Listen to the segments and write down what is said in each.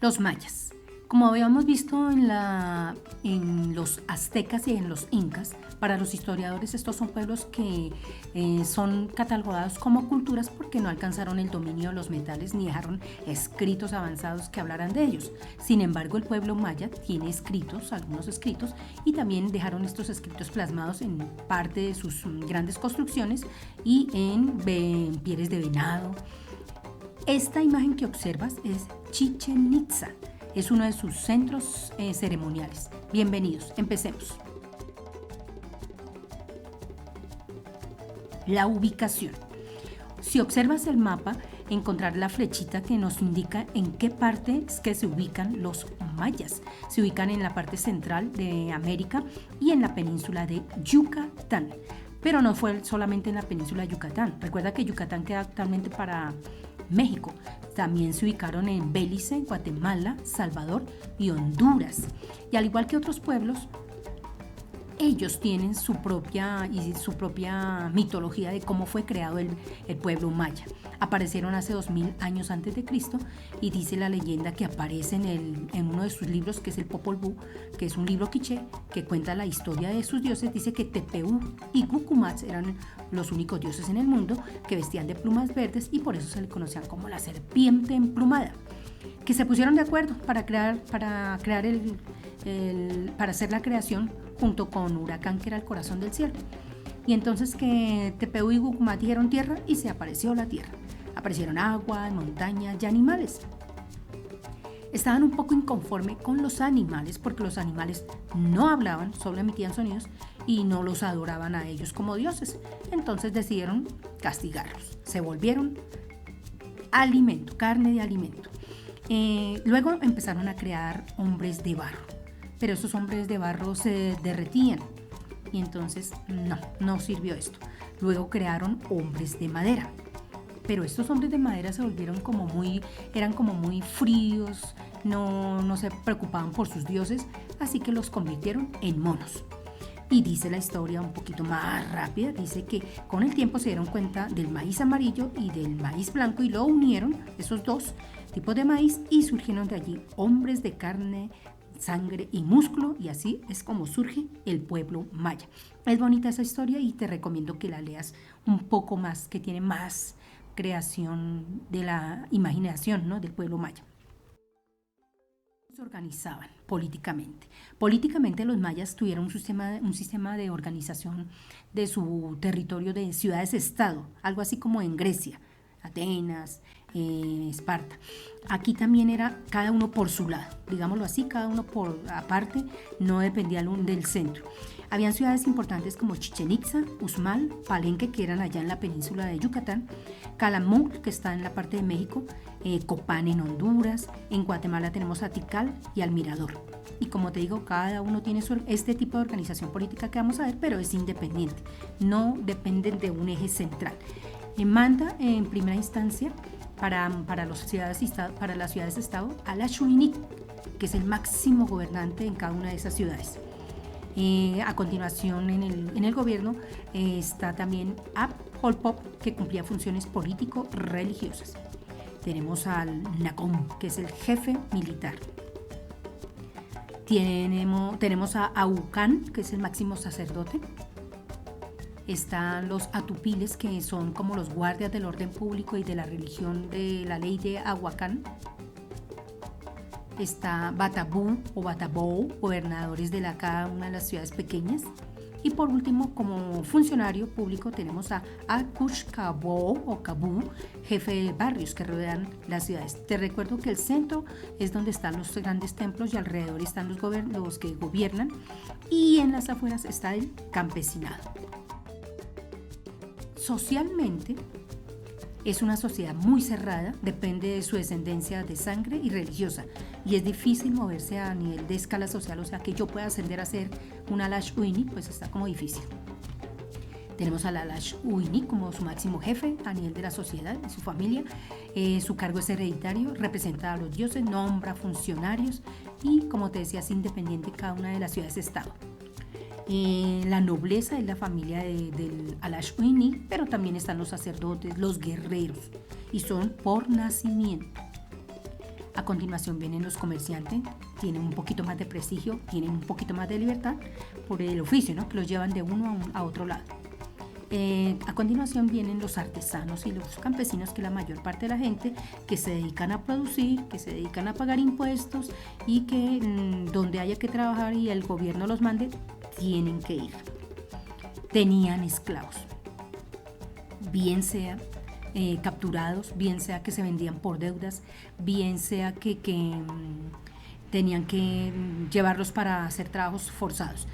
Los mayas. Como habíamos visto en los aztecas y en los incas, para los historiadores estos son pueblos que son catalogados como culturas porque no alcanzaron el dominio de los metales ni dejaron escritos avanzados que hablaran de ellos. Sin embargo, el pueblo maya tiene escritos, algunos escritos, y también dejaron estos escritos plasmados en parte de sus grandes construcciones y en pieles de venado. Esta imagen que observas es Chichén Itzá. Es uno de sus centros ceremoniales. Bienvenidos, empecemos. La ubicación. Si observas el mapa, encontrarás la flechita que nos indica en qué parte es que se ubican los mayas. Se ubican en la parte central de América y en la península de Yucatán. Pero no fue solamente en la península de Yucatán. Recuerda que Yucatán queda actualmente para México. También se ubicaron en Belice, Guatemala, Salvador y Honduras. Y al igual que otros pueblos, ellos tienen su propia mitología de cómo fue creado el pueblo maya. Aparecieron hace 2000 años antes de Cristo y dice la leyenda que aparece en uno de sus libros, que es el Popol Vuh, que es un libro quiché que cuenta la historia de sus dioses. Dice que Tepeu y Gucumatz eran los únicos dioses en el mundo que vestían de plumas verdes y por eso se le conocían como la serpiente emplumada. Que se pusieron de acuerdo para hacer la creación junto con Huracán, que era el corazón del cielo. Y entonces que Tepeu y Gucumatz dijeron tierra y se apareció la tierra. Aparecieron agua, montañas y animales. Estaban un poco inconformes con los animales porque los animales no hablaban, solo emitían sonidos y no los adoraban a ellos como dioses. Entonces decidieron castigarlos. Se volvieron alimento, carne de alimento. Luego empezaron a crear hombres de barro, pero esos hombres de barro se derretían y entonces no sirvió esto. Luego crearon hombres de madera, pero estos hombres de madera se volvieron eran como muy fríos, no se preocupaban por sus dioses, así que los convirtieron en monos. Y dice la historia un poquito más rápida, dice que con el tiempo se dieron cuenta del maíz amarillo y del maíz blanco y lo unieron, esos dos tipos de maíz, y surgieron de allí hombres de carne, sangre y músculo, y así es como surge el pueblo maya. Es bonita esa historia y te recomiendo que la leas un poco más, que tiene más creación de la imaginación, ¿no?, del pueblo maya. Se organizaban políticamente. Políticamente los mayas tuvieron un sistema de organización de su territorio de ciudades-estado, algo así como en Grecia, Atenas, Esparta. Aquí también era cada uno por su lado, digámoslo así, cada uno por aparte, no dependía del centro. Habían ciudades importantes como Chichén Itzá, Uxmal, Palenque, que eran allá en la península de Yucatán, Calakmul, que está en la parte de México, Copán en Honduras, en Guatemala tenemos a Tikal y al Mirador. Y como te digo, cada uno tiene este tipo de organización política que vamos a ver, pero es independiente, no dependen de un eje central. Manda en primera instancia para las ciudades-estado a la Shuinik, que es el máximo gobernante en cada una de esas ciudades. A continuación en el gobierno está también a Pol Pot, que cumplía funciones político-religiosas. Tenemos al Nacón, que es el jefe militar. Tenemos a Ahuacán, que es el máximo sacerdote. Están los atupiles, que son como los guardias del orden público y de la religión de la ley de Ahuacán. Está Batabú o Batabou, gobernadores de cada una de las ciudades pequeñas. Y por último, como funcionario público, tenemos a Akushkabou o Kabú, jefe de barrios que rodean las ciudades. Te recuerdo que el centro es donde están los grandes templos y alrededor están los que gobiernan, y en las afueras está el campesinado. Socialmente, es una sociedad muy cerrada, depende de su descendencia de sangre y religiosa, y es difícil moverse a nivel de escala social, o sea que yo pueda ascender a ser una Alash Uini, pues está como difícil. Tenemos al Alash Uini como su máximo jefe a nivel de la sociedad y su familia. Su cargo es hereditario, representa a los dioses, nombra funcionarios y, como te decía, es independiente cada una de las ciudades-estado. La nobleza es la familia del Alash Uini, pero también están los sacerdotes, los guerreros, y son por nacimiento. A continuación vienen los comerciantes, tienen un poquito más de prestigio, tienen un poquito más de libertad por el oficio, ¿no? Que los llevan de uno a otro lado. A continuación vienen los artesanos y los campesinos, que es la mayor parte de la gente que se dedican a producir, que se dedican a pagar impuestos y que donde haya que trabajar y el gobierno los mande, tienen que ir. Tenían esclavos, bien sea capturados, bien sea que se vendían por deudas, bien sea que tenían que llevarlos para hacer trabajos forzados.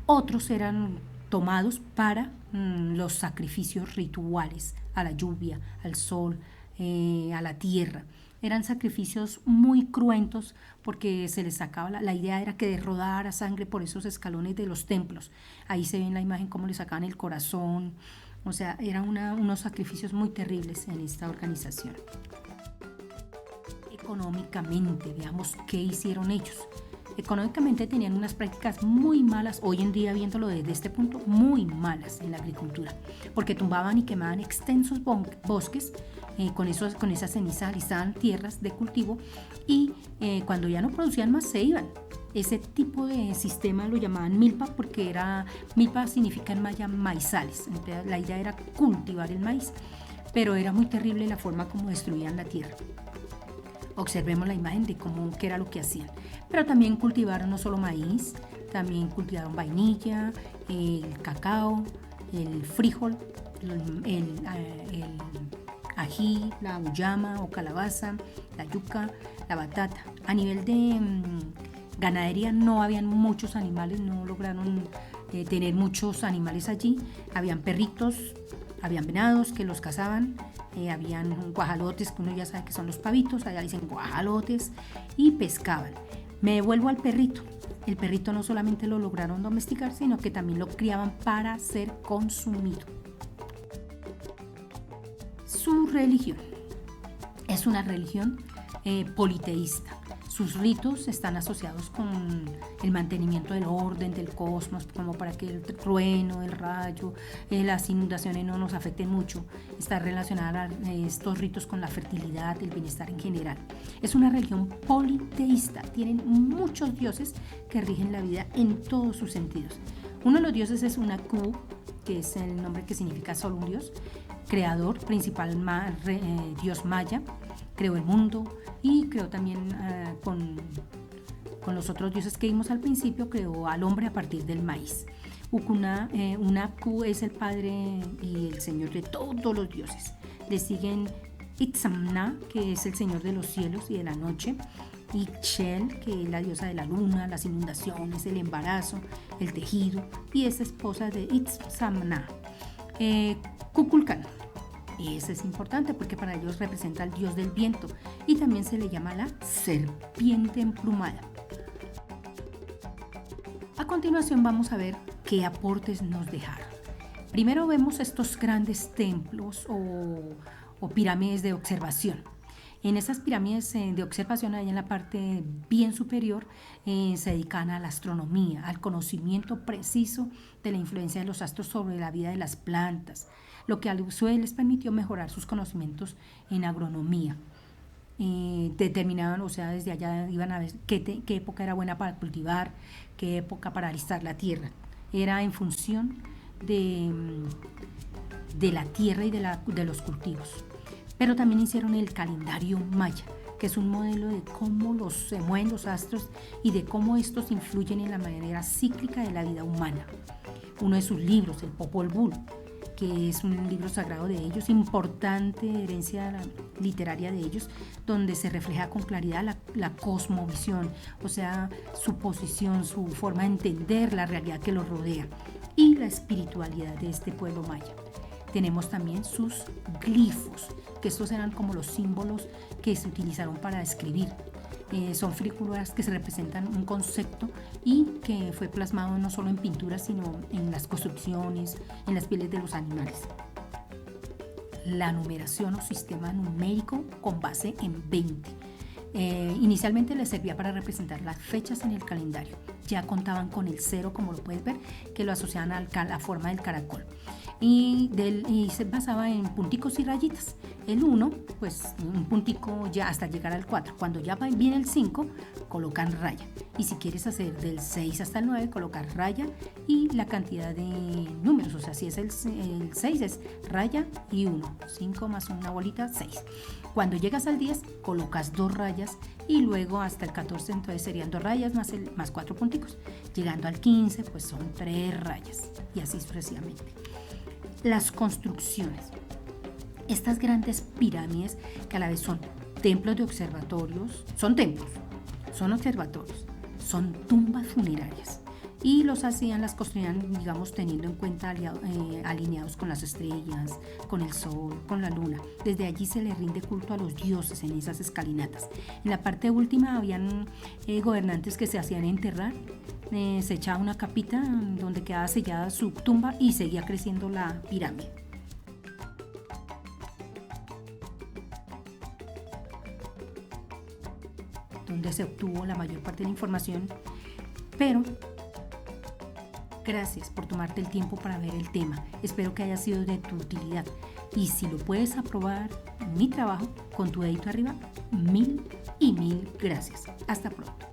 Otros eran tomados para los sacrificios rituales a la lluvia, al sol, a la tierra. Eran sacrificios muy cruentos porque se les sacaba, la idea era que rodara sangre por esos escalones de los templos. Ahí se ve en la imagen cómo le sacaban el corazón. O sea, eran unos sacrificios muy terribles en esta organización. Económicamente, veamos qué hicieron ellos. Económicamente tenían unas prácticas muy malas, hoy en día viéndolo desde este punto, muy malas en la agricultura, porque tumbaban y quemaban extensos bosques, con esa ceniza alisaban tierras de cultivo y cuando ya no producían más se iban. Ese tipo de sistema lo llamaban milpa porque milpa significa en maya maizales. Entonces, la idea era cultivar el maíz, pero era muy terrible la forma como destruían la tierra. Observemos la imagen de qué era lo que hacían. Pero también cultivaron no solo maíz, también cultivaron vainilla, el cacao, el frijol, el ají, la auyama o calabaza, la yuca, la batata. A nivel de ganadería no habían muchos animales, no lograron tener muchos animales allí. Habían perritos, habían venados que los cazaban, habían guajalotes, que uno ya sabe que son los pavitos, allá dicen guajalotes, y pescaban. Me devuelvo al perrito. El perrito no solamente lo lograron domesticar, sino que también lo criaban para ser consumido. Su religión es una religión politeísta. Sus ritos están asociados con el mantenimiento del orden del cosmos, como para que el trueno, el rayo, las inundaciones no nos afecten mucho. Está relacionada estos ritos con la fertilidad, el bienestar en general. Es una religión politeísta. Tienen muchos dioses que rigen la vida en todos sus sentidos. Uno de los dioses es Unaku, que es el nombre que significa solo un dios, creador, principal dios maya. Creó el mundo y creó también con los otros dioses que vimos al principio, creó al hombre a partir del maíz. Unaku es el padre y el señor de todos los dioses. Le siguen Itzamna, que es el señor de los cielos y de la noche, Ixchel, que es la diosa de la luna, las inundaciones, el embarazo, el tejido, y es esposa de Itzamna. Kukulkan. Y eso es importante porque para ellos representa al dios del viento y también se le llama la serpiente emplumada. A continuación vamos a ver qué aportes nos dejaron. Primero vemos estos grandes templos o pirámides de observación. En esas pirámides de observación, ahí en la parte bien superior, se dedican a la astronomía, al conocimiento preciso de la influencia de los astros sobre la vida de las plantas, lo que a su vez les permitió mejorar sus conocimientos en agronomía. Determinaban, o sea, desde allá iban a ver qué época era buena para cultivar, qué época para alistar la tierra. Era en función de la tierra y de los cultivos. Pero también hicieron el calendario maya, que es un modelo de cómo se mueven los astros y de cómo estos influyen en la manera cíclica de la vida humana. Uno de sus libros, el Popol Vuh, que es un libro sagrado de ellos, importante herencia literaria de ellos, donde se refleja con claridad la cosmovisión, o sea, su posición, su forma de entender la realidad que los rodea y la espiritualidad de este pueblo maya. Tenemos también sus glifos, que estos eran como los símbolos que se utilizaron para escribir. Son figuras que se representan un concepto y que fue plasmado no solo en pinturas, sino en las construcciones, en las pieles de los animales. La numeración o sistema numérico con base en 20. Inicialmente les servía para representar las fechas en el calendario. Ya contaban con el 0, como lo puedes ver, que lo asociaban a la forma del caracol. y se basaba en punticos y rayitas. El 1, pues un puntico ya hasta llegar al 4. Cuando ya viene el 5, colocan raya. Y si quieres hacer del 6 hasta el 9, colocar raya y la cantidad de números. O sea, si es el 6 es raya y 1. 5 más una bolita, 6. Cuando llegas al 10, colocas 2 rayas y luego hasta el 14, entonces serían 2 rayas más 4 punticos. Llegando al 15, pues son 3 rayas y así sucesivamente. Las construcciones. Estas grandes pirámides que a la vez son templos de observatorios, son templos, son observatorios, son tumbas funerarias y las construían, digamos, teniendo en cuenta alineados con las estrellas, con el sol, con la luna. Desde allí se le rinde culto a los dioses en esas escalinatas. En la parte última habían gobernantes que se hacían enterrar, se echaba una capita donde quedaba sellada su tumba y seguía creciendo la pirámide. Donde se obtuvo la mayor parte de la información, pero gracias por tomarte el tiempo para ver el tema. Espero que haya sido de tu utilidad y si lo puedes aprobar mi trabajo con tu dedito arriba, mil gracias. Hasta pronto.